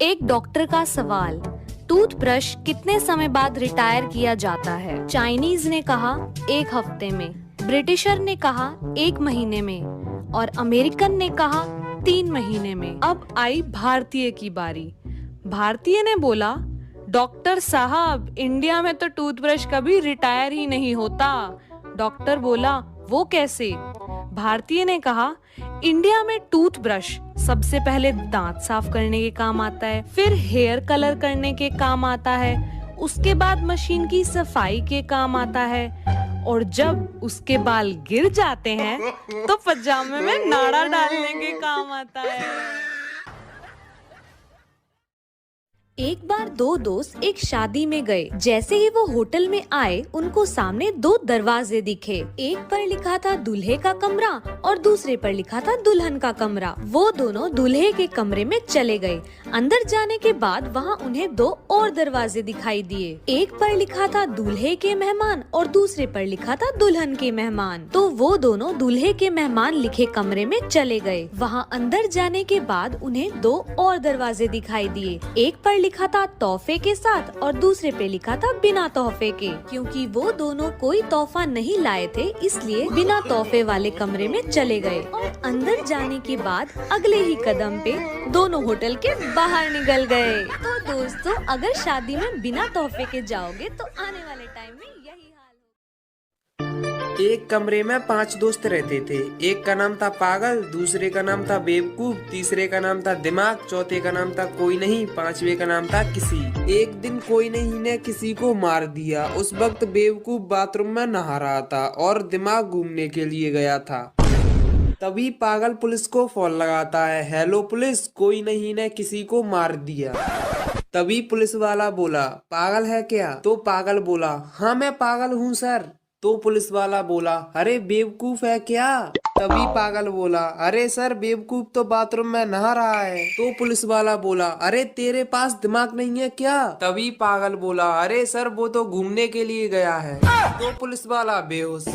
एक डॉक्टर का सवाल, टूथब्रश कितने समय बाद रिटायर किया जाता है? चाइनीज ने कहा 1 हफ्ते में, ब्रिटिशर ने कहा 1 महीने में और अमेरिकन ने कहा 3 महीने में। अब आई भारतीय की बारी। भारतीय ने बोला, डॉक्टर साहब, इंडिया में तो टूथब्रश कभी रिटायर ही नहीं होता। डॉक्टर बोला, वो कैसे? भारतीय ने कहा, इंडिया में टूथब्रश सबसे पहले दांत साफ करने के काम आता है, फिर हेयर कलर करने के काम आता है, उसके बाद मशीन की सफाई के काम आता है और जब उसके बाल गिर जाते हैं तो पजामे में नाड़ा डालने के काम आता है। एक बार 2 दोस्त एक शादी में गए। जैसे ही वो होटल में आए, उनको सामने 2 दरवाजे दिखे। एक पर लिखा था दूल्हे का कमरा और दूसरे पर लिखा था दुल्हन का कमरा। वो दोनों दूल्हे के कमरे में चले गए। अंदर जाने के बाद वहाँ उन्हें 2 और दरवाजे दिखाई दिए। एक पर लिखा था दूल्हे के मेहमान और दूसरे पर लिखा था दुल्हन के मेहमान। तो वो दोनों दूल्हे के मेहमान लिखे कमरे में चले गए। वहाँ अंदर जाने के बाद उन्हें 2 और दरवाजे दिखाई दिए। एक पर लिखा था तोहफे के साथ और दूसरे पे लिखा था बिना तोहफे के। क्योंकि वो दोनों कोई तोहफा नहीं लाए थे, इसलिए बिना तोहफे वाले कमरे में चले गए और अंदर जाने के बाद अगले ही कदम पे दोनों होटल के बाहर निकल गए। तो दोस्तों, अगर शादी में बिना तोहफे के जाओगे तो आने वाले टाइम में यही हाल होगा। एक कमरे में 5 दोस्त रहते थे। एक का नाम था पागल, दूसरे का नाम था बेवकूफ, तीसरे का नाम था दिमाग, चौथे का नाम था कोई नहीं, 5वें का नाम था किसी। एक दिन कोई नहीं ने किसी को मार दिया। उस वक्त बेवकूफ बाथरूम में नहा रहा था और दिमाग घूमने के लिए गया था। तभी पागल पुलिस को फोन लगाता है, हेलो पुलिस, कोई नहीं ने किसी को मार दिया। तभी पुलिस वाला बोला, पागल है क्या? तो पागल बोला, हाँ मैं पागल हूँ सर। तो पुलिस वाला बोला, अरे बेवकूफ है क्या? तभी पागल बोला, अरे सर बेवकूफ तो बाथरूम में नहा रहा है। तो पुलिस वाला बोला, अरे तेरे पास दिमाग नहीं है क्या? तभी पागल बोला, अरे सर वो तो घूमने के लिए गया है। तो पुलिस वाला बेहोश।